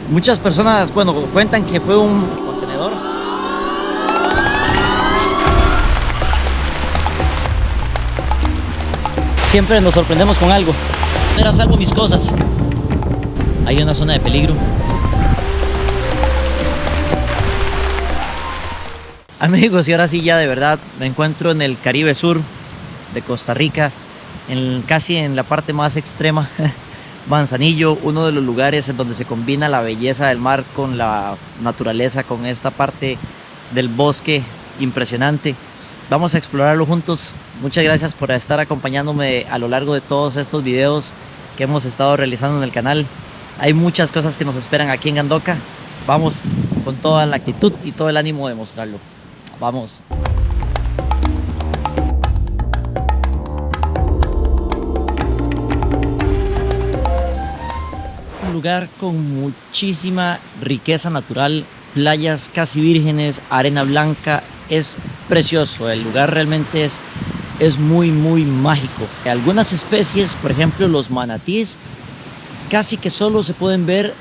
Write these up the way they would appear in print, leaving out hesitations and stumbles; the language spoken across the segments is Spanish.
Muchas personas, bueno, cuentan que fue un contenedor. Siempre nos sorprendemos con algo. Era salvo mis cosas. Hay una zona de peligro. Amigos, y ahora sí ya de verdad me encuentro en el Caribe Sur de Costa Rica, casi en la parte más extrema. Manzanillo, uno de los lugares en donde se combina la belleza del mar con la naturaleza, con esta parte del bosque impresionante. Vamos a explorarlo juntos. Muchas gracias por estar acompañándome a lo largo de todos estos videos que hemos estado realizando en el canal. Hay muchas cosas que nos esperan aquí en Gandoca. Vamos con toda la actitud y todo el ánimo de mostrarlo. Vamos. Un lugar con muchísima riqueza natural, playas casi vírgenes, arena blanca. Es precioso, el lugar realmente es muy mágico. Algunas especies, por ejemplo los manatíes, casi que solo se pueden ver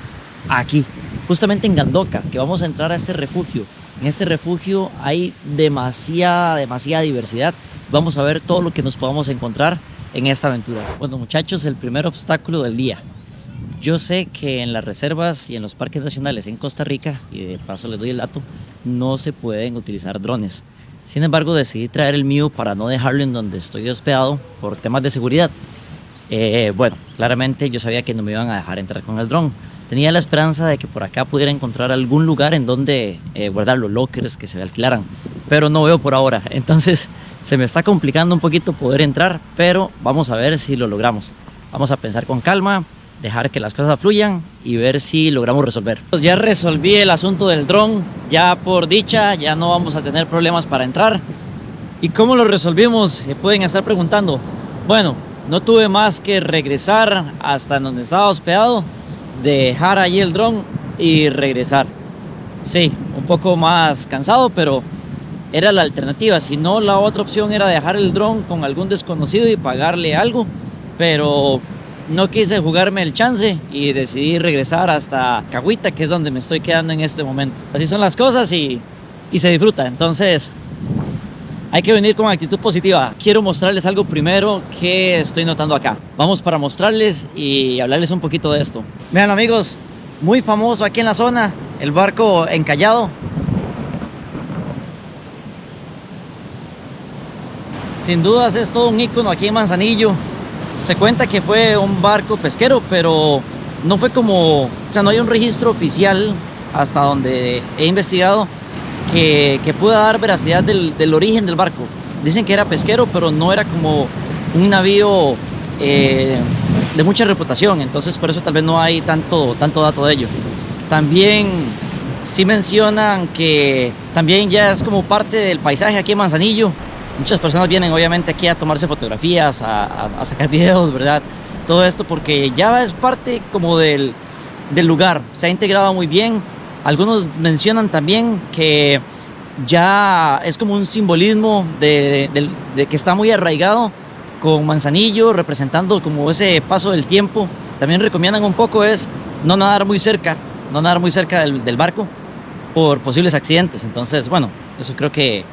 aquí, justamente en Gandoca, que vamos a entrar a este refugio. En este refugio hay demasiada diversidad. Vamos a ver todo lo que nos podamos encontrar en esta aventura. Bueno muchachos, el primer obstáculo del día. Yo sé que en las reservas y en los parques nacionales en Costa Rica, y de paso les doy el dato, no se pueden utilizar drones. Sin embargo, decidí traer el mío para no dejarlo en donde estoy hospedado por temas de seguridad. Bueno, claramente yo sabía que no me iban a dejar entrar con el dron. Tenía la esperanza de que por acá pudiera encontrar algún lugar en donde guardar los lockers que se alquilaran, pero no veo por ahora. Entonces se me está complicando un poquito poder entrar, pero vamos a ver si lo logramos. Vamos a pensar con calma, dejar que las cosas fluyan y ver si logramos resolver. Pues ya resolví el asunto del dron, ya por dicha ya no vamos a tener problemas para entrar. ¿Y cómo lo resolvimos? Se pueden estar preguntando. Bueno, no tuve más que regresar hasta donde estaba hospedado, dejar allí el dron y regresar. Sí, un poco más cansado, pero era la alternativa. Si no, la otra opción era dejar el dron con algún desconocido y pagarle algo, pero no quise jugarme el chance y decidí regresar hasta Cahuita, que es donde me estoy quedando en este momento. Así son las cosas y se disfruta. Entonces hay que venir con actitud positiva. Quiero mostrarles algo primero que estoy notando acá. Vamos para mostrarles y hablarles un poquito de esto. Vean amigos, muy famoso aquí en la zona, el barco encallado. Sin dudas es todo un ícono aquí en Manzanillo. Se cuenta que fue un barco pesquero, pero no fue como, o sea, no hay un registro oficial hasta donde he investigado que pueda dar veracidad del origen del barco. Dicen que era pesquero, pero no era como un navío de mucha reputación, entonces por eso tal vez no hay tanto dato de ello. También sí mencionan que también ya es como parte del paisaje aquí en Manzanillo. Muchas personas vienen obviamente aquí a tomarse fotografías, a sacar videos, ¿verdad? Todo esto porque ya es parte como del lugar, se ha integrado muy bien. Algunos mencionan también que ya es como un simbolismo de que está muy arraigado con Manzanillo, representando como ese paso del tiempo. También recomiendan un poco es no nadar muy cerca del barco por posibles accidentes. Entonces, bueno, eso creo que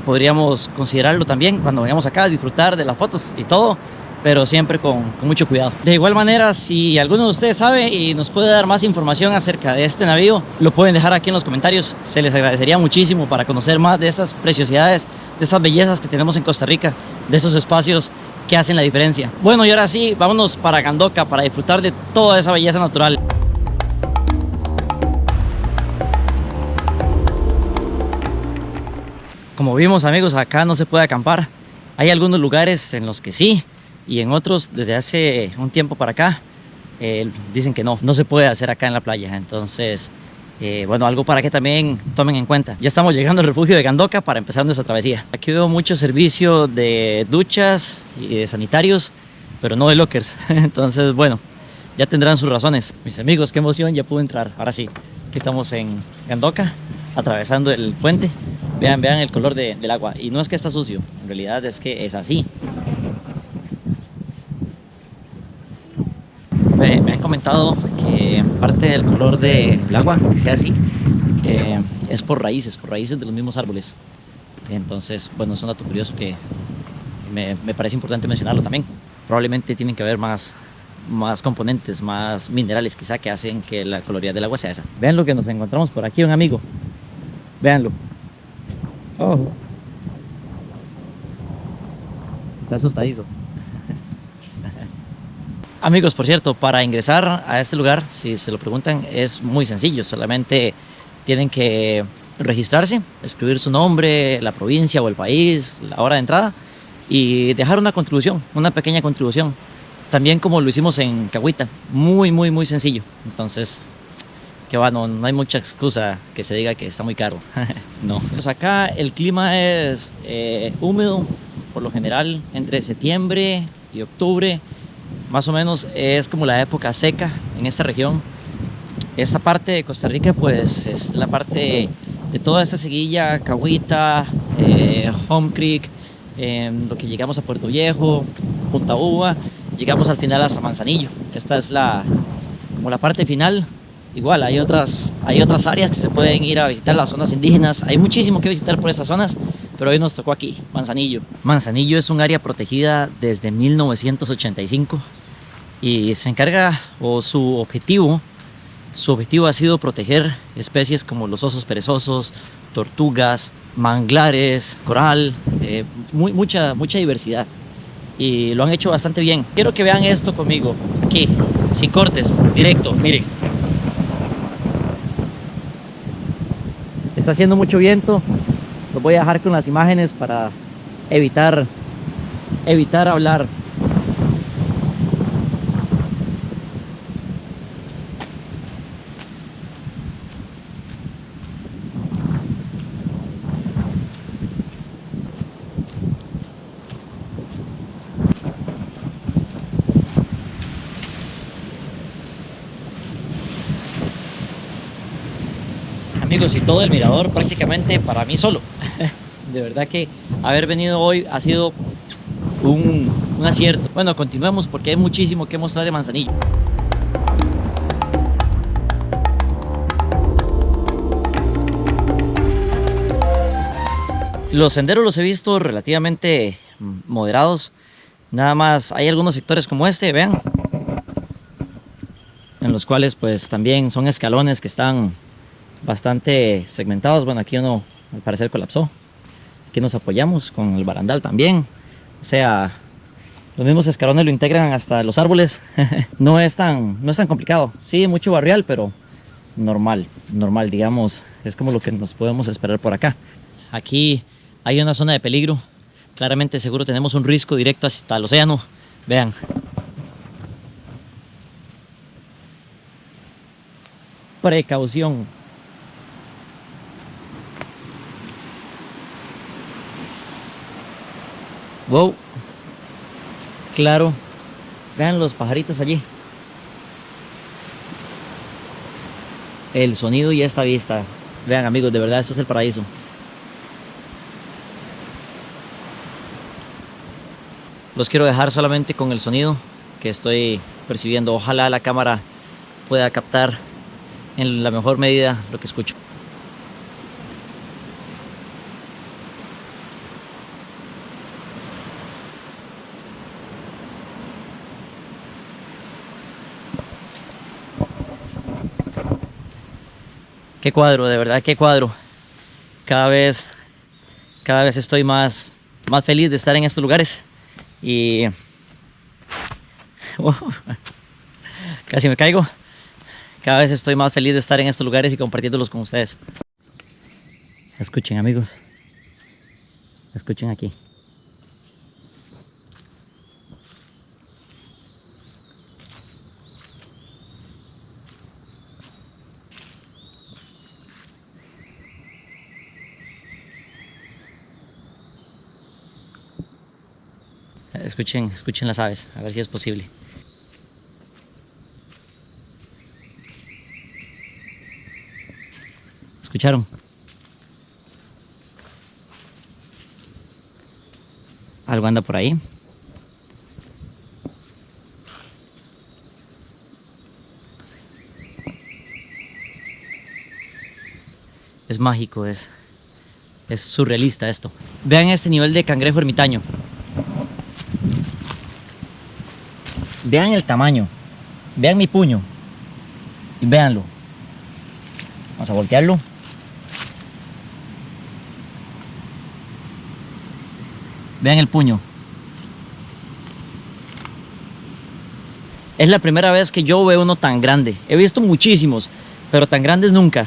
podríamos considerarlo también cuando vayamos acá a disfrutar de las fotos y todo, pero siempre con mucho cuidado. De igual manera, si alguno de ustedes sabe y nos puede dar más información acerca de este navío, lo pueden dejar aquí en los comentarios. Se les agradecería muchísimo para conocer más de estas preciosidades, de estas bellezas que tenemos en Costa Rica, de esos espacios que hacen la diferencia. Bueno, y ahora sí, vámonos para Gandoca para disfrutar de toda esa belleza natural. Como vimos amigos, acá no se puede acampar. Hay algunos lugares en los que sí, y en otros desde hace un tiempo para acá dicen que no se puede hacer acá en la playa. Entonces bueno, algo para que también tomen en cuenta. Ya estamos llegando al refugio de Gandoca para empezar nuestra travesía. Aquí veo mucho servicio de duchas y de sanitarios, pero no de lockers. Entonces bueno, ya tendrán sus razones. Mis amigos, qué emoción, ya pude entrar. Ahora sí, aquí estamos en Gandoca, atravesando el puente. Vean el color del agua. Y no es que está sucio, en realidad es que es así. Me han comentado comentado que parte del color del agua, que sea así, es por raíces de los mismos árboles. Entonces, bueno, es un dato curioso que me parece importante mencionarlo también. Probablemente tienen que haber más componentes, más minerales quizá, que hacen que la coloridad del agua sea esa. Vean lo que nos encontramos por aquí, un amigo. Véanlo. Oh, está asustadizo. Amigos, por cierto, para ingresar a este lugar, si se lo preguntan, es muy sencillo. Solamente tienen que registrarse, escribir su nombre, la provincia o el país, la hora de entrada y dejar una contribución, una pequeña contribución. También como lo hicimos en Cahuita, muy sencillo. Entonces, que bueno, no hay mucha excusa que se diga que está muy caro. No. Pues acá el clima es húmedo, por lo general entre septiembre y octubre. Más o menos es como la época seca en esta región. Esta parte de Costa Rica pues es la parte de toda esta seguilla, Cahuita, Home Creek, lo que llegamos a Puerto Viejo, Punta Uva, llegamos al final hasta Manzanillo. Esta es como la parte final. Igual hay otras áreas que se pueden ir a visitar, las zonas indígenas. Hay muchísimo que visitar por estas zonas, pero hoy nos tocó aquí, Manzanillo. Manzanillo es un área protegida desde 1985 y se encarga, o su objetivo ha sido proteger especies como los osos perezosos, tortugas, manglares, coral, mucha diversidad. Y lo han hecho bastante bien. Quiero que vean esto conmigo, aquí, sin cortes, directo, miren. Está haciendo mucho viento, los voy a dejar con las imágenes para evitar hablar. Amigos, y todo el mirador prácticamente para mí solo. De verdad que haber venido hoy ha sido un acierto. Bueno, continuemos porque hay muchísimo que mostrar de Manzanillo. Los senderos los he visto relativamente moderados. Nada más hay algunos sectores como este, vean, en los cuales pues también son escalones que están bastante segmentados. Bueno, aquí uno al parecer colapsó. Aquí nos apoyamos con el barandal también. O sea, los mismos escalones lo integran hasta los árboles. No es tan complicado. Sí, mucho barrial, pero normal, digamos. Es como lo que nos podemos esperar por acá. Aquí hay una zona de peligro. Claramente seguro tenemos un risco directo hasta el océano. Vean. Precaución. Wow. Claro. Vean los pajaritos allí. El sonido y esta vista. Vean amigos, de verdad esto es el paraíso. Los quiero dejar solamente con el sonido que estoy percibiendo. Ojalá la cámara pueda captar en la mejor medida lo que escucho. Qué cuadro, de verdad, qué cuadro. Cada vez estoy más feliz de estar en estos lugares. Y casi me caigo. Cada vez estoy más feliz de estar en estos lugares y compartiéndolos con ustedes. Escuchen amigos. Escuchen aquí. Escuchen las aves, a ver si es posible. ¿Escucharon? Algo anda por ahí. es mágico, es surrealista esto. Vean este nivel de cangrejo ermitaño. Vean el tamaño. Vean mi puño. Y véanlo. Vamos a voltearlo. Vean el puño. Es la primera vez que yo veo uno tan grande. He visto muchísimos, pero tan grandes nunca.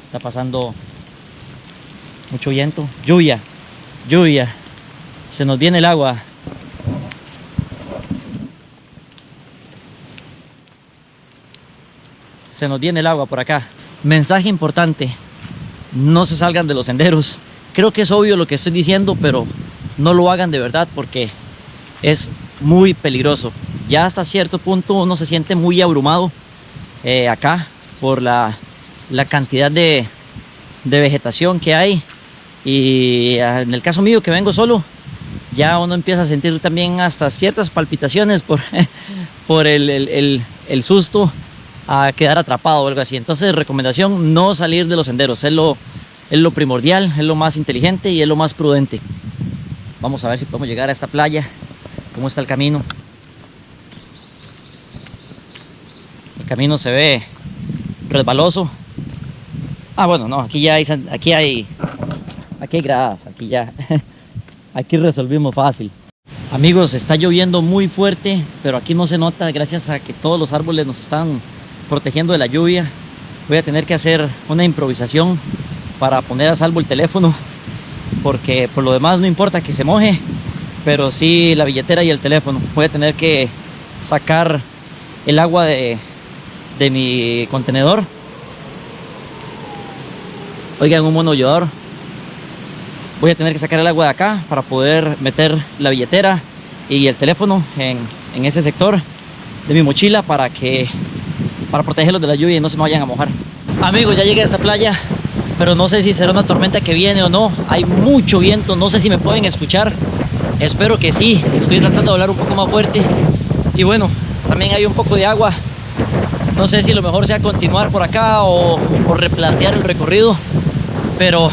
Está pasando mucho viento. Lluvia. Lluvia. Se nos viene el agua. Se nos viene el agua por acá. Mensaje importante: no se salgan de los senderos. Creo que es obvio lo que estoy diciendo, pero no lo hagan de verdad porque es muy peligroso. Ya hasta cierto punto uno se siente muy abrumado acá por la cantidad de vegetación que hay. Y en el caso mío, que vengo solo, ya uno empieza a sentir también hasta ciertas palpitaciones por el susto a quedar atrapado o algo así. Entonces, recomendación: no salir de los senderos. Es lo primordial, es lo más inteligente y es lo más prudente. Vamos a ver si podemos llegar a esta playa. ¿Cómo está el camino? El camino se ve resbaloso. Ah, bueno, no, aquí hay gradas, aquí resolvimos fácil. Amigos, está lloviendo muy fuerte, pero aquí no se nota gracias a que todos los árboles nos están protegiendo de la lluvia. Voy a tener que hacer una improvisación para poner a salvo el teléfono, porque por lo demás no importa que se moje, pero sí la billetera y el teléfono. Voy a tener que sacar el agua de mi contenedor. Oigan, un monoyodor. Voy a tener que sacar el agua de acá para poder meter la billetera y el teléfono en ese sector de mi mochila para protegerlos de la lluvia y no se me vayan a mojar. Amigos, ya llegué a esta playa, pero no sé si será una tormenta que viene o no. Hay mucho viento, no sé si me pueden escuchar. Espero que sí. Estoy tratando de hablar un poco más fuerte. Y bueno, también hay un poco de agua. No sé si lo mejor sea continuar por acá o replantear el recorrido. Pero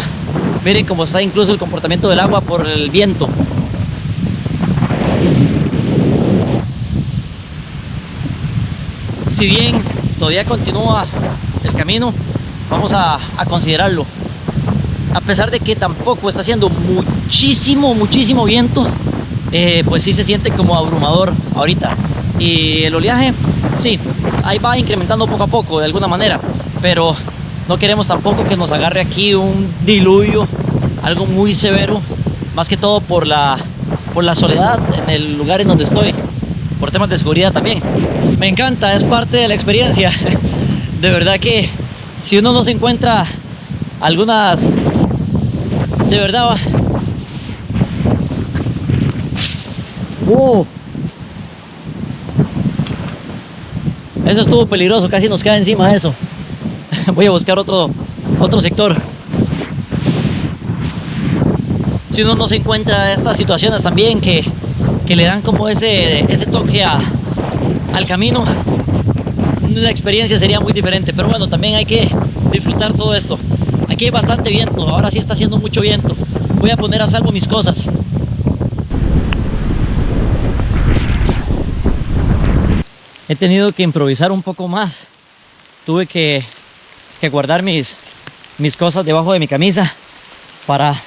miren cómo está incluso el comportamiento del agua por el viento. Si bien todavía continúa el camino, vamos a considerarlo. A pesar de que tampoco está haciendo muchísimo viento, pues sí se siente como abrumador ahorita. Y el oleaje, sí, ahí va incrementando poco a poco de alguna manera, pero no queremos tampoco que nos agarre aquí un diluvio, algo muy severo, más que todo por la soledad en el lugar en donde estoy, por temas de seguridad también. Me encanta, es parte de la experiencia. De verdad que si uno no se encuentra algunas, de verdad, eso estuvo peligroso, casi nos cae encima eso. Voy a buscar otro sector. Si uno no se encuentra estas situaciones también que le dan como ese toque al camino, la experiencia sería muy diferente. Pero bueno, también hay que disfrutar todo esto. Aquí hay bastante viento, ahora sí está haciendo mucho viento. Voy a poner a salvo mis cosas. He tenido que improvisar un poco más. Tuve que guardar mis cosas debajo de mi camisa para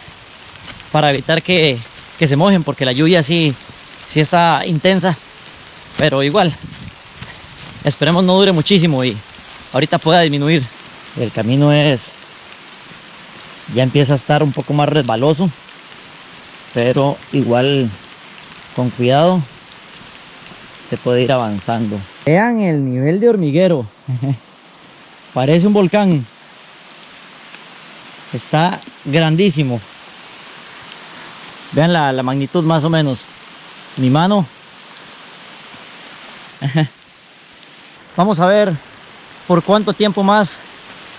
evitar que se mojen, porque la lluvia sí está intensa. Pero igual, esperemos no dure muchísimo y ahorita pueda disminuir. El camino ya empieza a estar un poco más resbaloso, pero igual con cuidado se puede ir avanzando. Vean el nivel de hormiguero. Parece un volcán. Está grandísimo. Vean la magnitud más o menos. Mi mano. Vamos a ver por cuánto tiempo más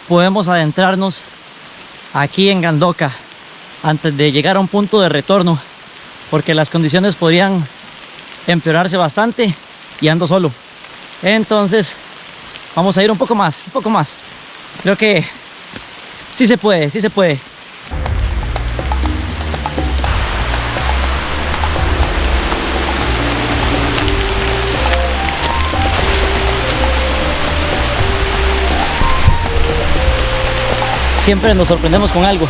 podemos adentrarnos aquí en Gandoca antes de llegar a un punto de retorno, porque las condiciones podrían empeorarse bastante y ando solo. Entonces vamos a ir un poco más. Creo que Sí se puede, sí se puede. Siempre nos sorprendemos con algo.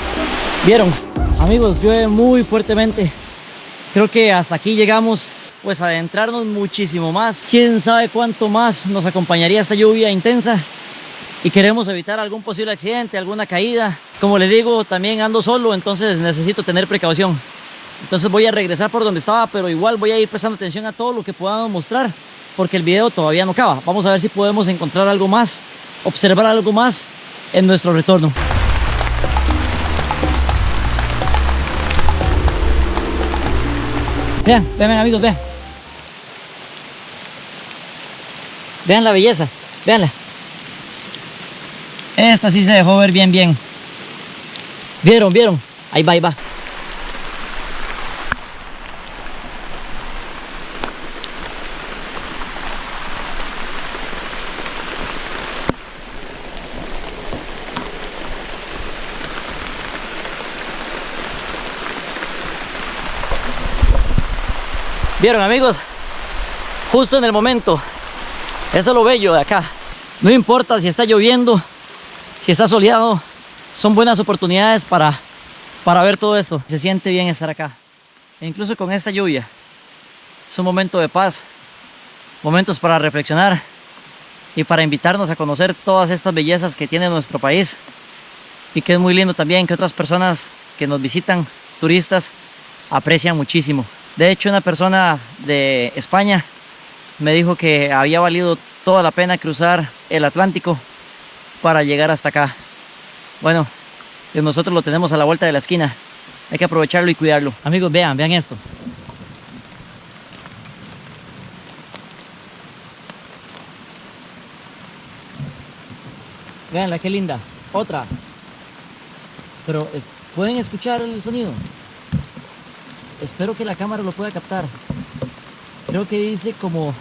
¿Vieron? Amigos, llueve muy fuertemente. Creo que hasta aquí llegamos, pues a adentrarnos muchísimo más. Quién sabe cuánto más nos acompañaría esta lluvia intensa. Y queremos evitar algún posible accidente, alguna caída. Como les digo, también ando solo, entonces necesito tener precaución. Entonces voy a regresar por donde estaba, pero igual voy a ir prestando atención a todo lo que podamos mostrar, porque el video todavía no acaba. Vamos a ver si podemos encontrar algo más, observar algo más en nuestro retorno. Vean, vean amigos, vean. Vean la belleza, veanla. Esta sí se dejó ver bien, bien. ¿Vieron? ¿Vieron? Ahí va, ahí va. ¿Vieron amigos? Justo en el momento. Eso es lo bello de acá. No importa si está lloviendo, si está soleado, son buenas oportunidades para ver todo esto. Se siente bien estar acá. E incluso con esta lluvia. Es un momento de paz. Momentos para reflexionar y para invitarnos a conocer todas estas bellezas que tiene nuestro país. Y que es muy lindo también que otras personas que nos visitan, turistas, aprecian muchísimo. De hecho, una persona de España me dijo que había valido toda la pena cruzar el Atlántico para llegar hasta acá. Bueno, pues nosotros lo tenemos a la vuelta de la esquina. Hay que aprovecharlo y cuidarlo. Amigos, vean, vean esto. Veanla, qué linda. Otra. Pero, ¿pueden escuchar el sonido? Espero que la cámara lo pueda captar. Creo que dice como...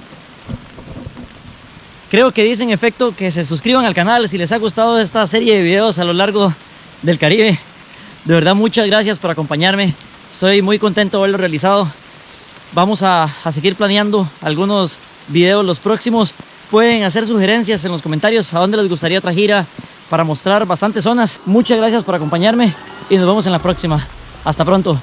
Creo que dice en efecto que se suscriban al canal si les ha gustado esta serie de videos a lo largo del Caribe. De verdad, muchas gracias por acompañarme. Estoy muy contento de haberlo realizado. Vamos a seguir planeando algunos videos los próximos. Pueden hacer sugerencias en los comentarios a dónde les gustaría otra gira para mostrar bastantes zonas. Muchas gracias por acompañarme y nos vemos en la próxima. Hasta pronto.